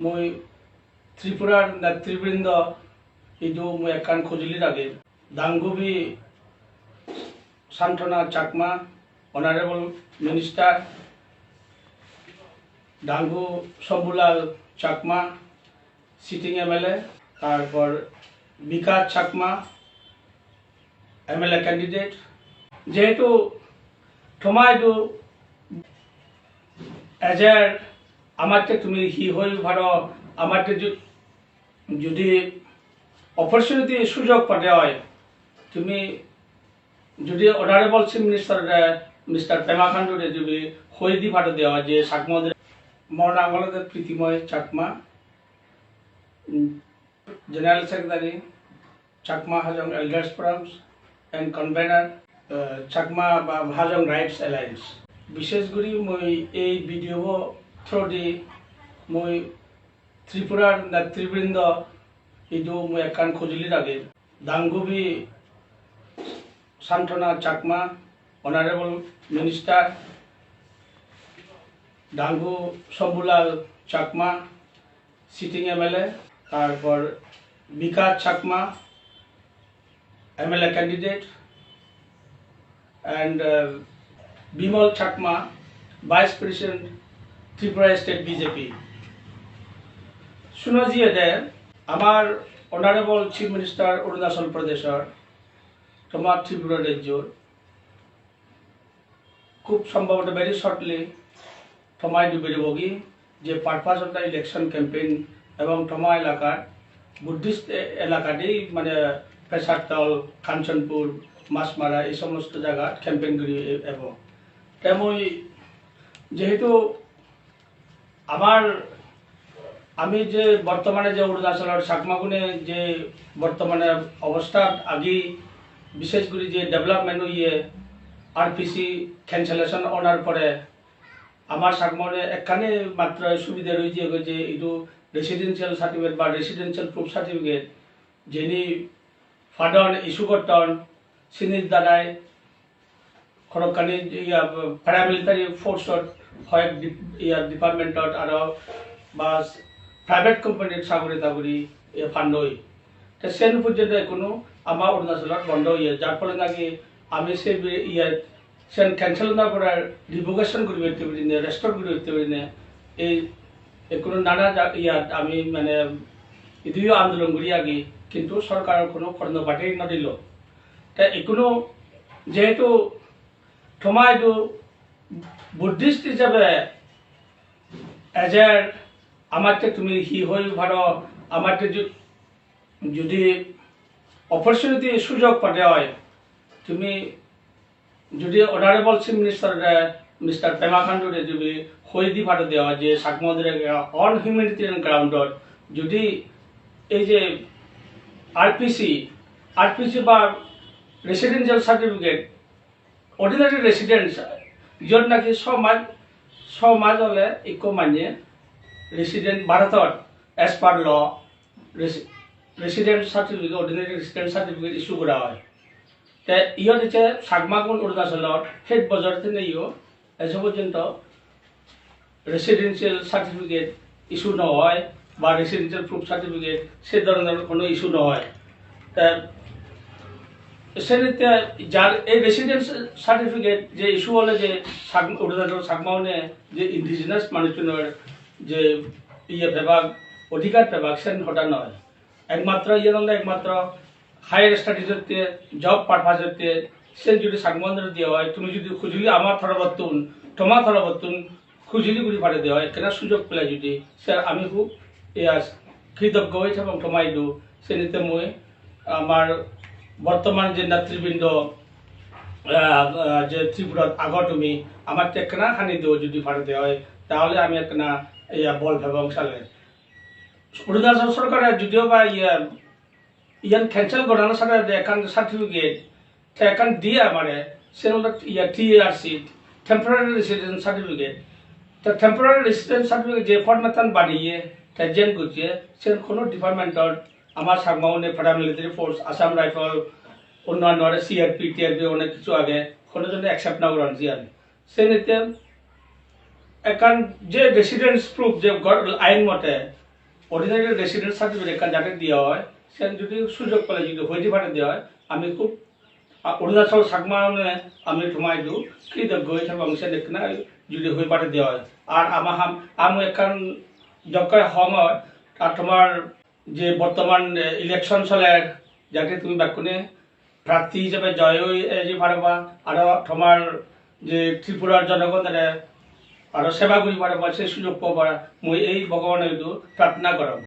মই ত্রিপুরার নেতৃবৃন্দ ইদু মই একান খুজলির আগে দাঙ্গুবি সান্ত্বনা চাকমা অনারেবল মিনিস্টার ডাঙ্গু শম্ভুলাল চাকমা সিটিং এমএলএ তারপর বিকাশ চাকমা এমএলএ ক্যান্ডিডেট যেহেতু থমাইদু এজের আমাকে তুমি হি হই ভাড় আমাকে যদি অপরচুনিটি সুযোগ পাতে হয় তুমি যদি honourable chief minister mister Pema খান্ডুরে যদি হই দি ভাড় দেওয়া যে চাকমাদের মর আঙ্গলদের Pritimoy Chakma general secretary Chakma Hajong elders forums and convener Chakma বা হাজং রাইটস এলায়েন্স বিশেষ করে মই এই ভিডিও থ্রু দি মই ত্রিপুরার নেতৃবৃন্দ ইদু মই একান খুজলির আগে দাঙ্গুবি সান্ত্বনা চাকমা অনারেবল মিনিস্টার ডাঙ্গু শম্ভুলাল চাকমা সিটিং এমএলএ তারপর Bikash Chakma MLA candidate and Bimal Chakma vice president Tripura state BJP সুনো জিয়ে আমার অনারেবল চিফ মিনিস্টার অরুণাচল প্রদেশের তোমার ত্রিপুরা রাজ্যর খুব সম্ভবত ভেরি শর্টলি থমাই দুবেরবগি যে purpose of the election campaign এবং থমা এলাকার বুদ্ধিস্ট এলাকাতেই মানে পেশারতল কাঞ্চনপুর মাছমারা এই সমস্ত জায়গা ক্যাম্পেইন করি এবং তেমন যেহেতু আমি যে বর্তমানে যে অরুণাচলের চাকমা গুনে যে বর্তমানে অবস্থা আগে বিশেষ করে যে ডেভেলপমেন্ট হইয়ে আরপিসি ক্যান্সেলেশন অনার পরে আমার চাকমানে একখানে মাত্র সুবিধা রয়েছে যে এইটো রেসিডেন্সিয়াল সার্টিফিকেট বা রেসিডেন্সিয়াল প্রুফ সার্টিফিকেট যিনি ফাদন ইস্যু করতেন সিনির দ্বারাই খরকানি প্যারামিলিটারি ফোর্সত হয় ডিপার্টমেন্টত আর বা প্রাইভেট কোম্পানির চাকরি তাকরি ফান্ড হই সেন পর্যন্ত কোনো আমার অরুণাচলত বন্ধ হয়ে যার ফলে নাকি আমি সে সেন ক্যান্সেল না করার রিভোকেশন করি উঠতে পারি না রেস্টোর করে উঠতে পারি না এই কোনো নানা ইয়াত আমি মানে ইদিও আন্দোলন করি আগে কিন্তু সরকারের কোনো কর্ণপাতেই নদিল তা এগুলো যেহেতু থমাইদু বুদ্ধিস্ট হিসাবে এজের আমাকে তুমি হি হই ভাড় আমাকে যদি অপরচুনিটি সুযোগ পাতে হয় তুমি যদি honourable chief minister mister Pema খান্ডুরে যদি হই দি ভাড় দেওয়া যে চাকমাদের অন হিউম্যানিটেরিয়ান গ্রাউন্ডত যদি এই যে আরপিসি বা রেসিডেন্সিয়াল সার্টিফিকেট অর্ডিনারি রেসিডেন্স যত নাকি সমাজ হলে ইকো মানে রেসিডেন্ট ভারতত as per law resident certificate ordinary resident certificate issue করা হয় তে ইয়ত হচ্ছে চাকমাগুন অরুণাচলত সেই বছর থেকে এস পর্যন্ত রেসিডেন্সিয়াল সার্টিফিকেট ইস্যু নহয় বা রেসিডেন্সিয়াল প্রুফ সার্টিফিকেট সে ধরনের কোনো ইস্যু নহয় তা সেটা যার এই রেসিডেন্সিয়াল সার্টিফিকেট যে ইস্যু হলে যে অরুণাচল চাকমাউনে যে ইন্ডিজিনাস মানুষজনের যে বিভাগ অধিকার বিভাগ সেন হঠাৎ নয় একমাত্র একমাত্র হায়ার স্টাডিজতে জব পারপাসতে সে যদি চাকমাউনের দেওয়া হয় তুমি যদি খুঁজলি আমার থরবর্তুন তোমার থরবর্তুন খুঁজলি করে পাঠিয়ে দেওয়া হয় কেন সুযোগ পেলে যদি সে আমি খুব কৃতজ্ঞ হয়েছে এবং থমাইদু সে নিতে মই আমার বর্তমান যে নেতৃবৃন্দ যে ত্রিপুরাত আগর তুমি আমার একখানা খানি দেও যদি ভারতে হয় তাহলে আমি একখানা বল এবং সালে অরুণাচল সরকারের যদিও বা ইয়ান ক্যান্সেল করানোর সাথে এখান সার্টিফিকেট এখান দিয়ে আমারে সে টিআরসি টেম্পোরারি রেসিডেন্স সার্টিফিকেট তা টেম্পোরারি রেসিডেন্স সার্টিফিকেট যে ফরমেটন বানিয়ে তা জেন করছে সে কোনো ডিপার্টমেন্টর আমার সাকমাউনে প্যারামিলিটারি ফোর্স আসাম রাইফল অন্যান্য সিআরপি টিআরপি অনেক কিছু আগে কোনো জন্য অ্যাকসেপ্ট না করেন জিয়ান সে নিতে একান যে রেসিডেন্স প্রুফ যে আইন মতে অর্ডিনারি রেসিডেন্ট সার্টিফিকেট কান যাতে দেওয়া হয় সেখানে যদি সুযোগ পেলে যদি হইতে পারে দেওয়া হয় আমি খুব অরুণাচল চাকমা আমি ঠমাই দিও কৃতজ্ঞ হিসাবে আমি সেখানে যদি হয়ে পারে দেওয়া হয় আর আমি এখান যখন সময় আর তোমার যে বর্তমান ইলেকশন চলে যাতে তুমি বাকুনে প্রার্থী হিসেবে জয় হয়ে পারবা আর তোমার যে ত্রিপুরার জনগণ আর সেবা করি পারবা সেই সুযোগ পাবা মই এই ভগবানের প্রার্থনা করম।